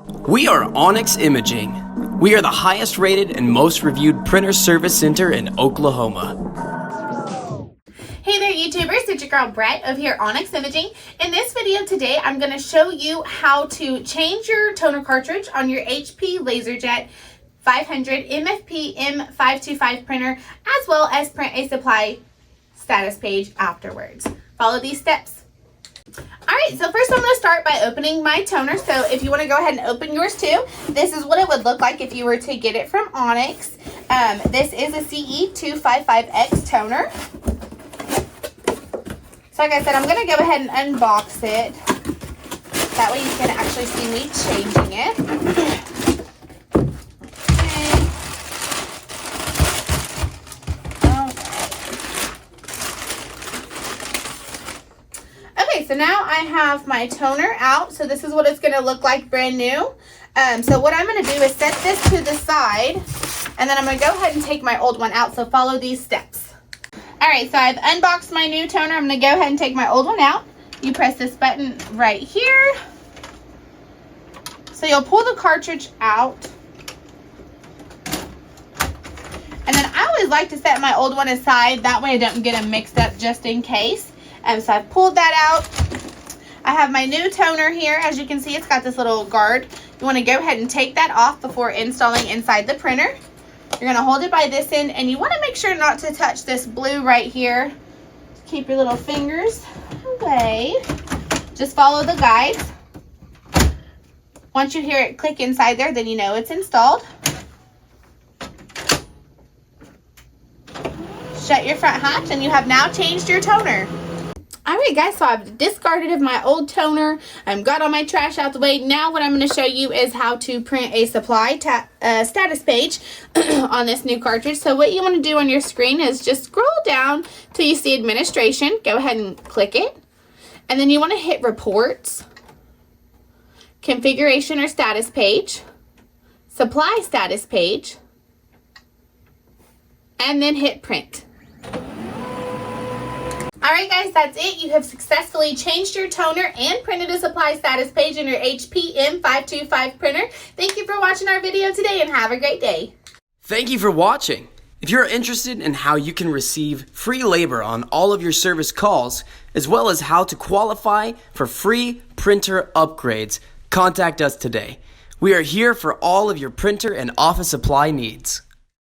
We are Onyx Imaging. We are the highest rated and most reviewed printer service center in Oklahoma. Hey there YouTubers, it's your girl Brett of here Onyx Imaging. In this video today, I'm going to show you how to change your toner cartridge on your HP LaserJet 500 MFP M525 printer, as well as print a supply status page afterwards. Follow these steps. Alright, so first I'm going to start by opening my toner. So if you want to go ahead and open yours too, this is what it would look like if you were to get it from Onyx. This is a CE255X toner. So like I said, I'm going to go ahead and unbox it. That way you can actually see me changing it. So now I have my toner out. So this is what it's going to look like brand new. So what I'm going to do is set this to the side, and then I'm going to go ahead and take my old one out. So follow these steps. Alright, so I've unboxed my new toner. I'm going to go ahead and take my old one out. You press this button right here. So you'll pull the cartridge out. And then I always like to set my old one aside. That way I don't get them mixed up just in case. So I've pulled that out. I have my new toner here. As you can see, it's got this little guard. You want to go ahead and take that off before installing inside the printer. You're going to hold it by this end, and you want to make sure not to touch this blue right here. Keep your little fingers away. Just follow the guides. Once you hear it click inside there, then you know it's installed. Shut your front hatch, and you have now changed your toner. Alright guys, so I've discarded of my old toner. Got all my trash out the way. Now what I'm going to show you is how to print a supply status page on this new cartridge. So what you want to do on your screen is just scroll down till you see administration. Go ahead and click it. And then you want to hit reports, configuration or status page, supply status page, and then hit print. Alright guys, that's it. You have successfully changed your toner and printed a supply status page in your HP M525 printer. Thank you for watching our video today and have a great day. Thank you for watching. If you're interested in how you can receive free labor on all of your service calls, as well as how to qualify for free printer upgrades, contact us today. We are here for all of your printer and office supply needs.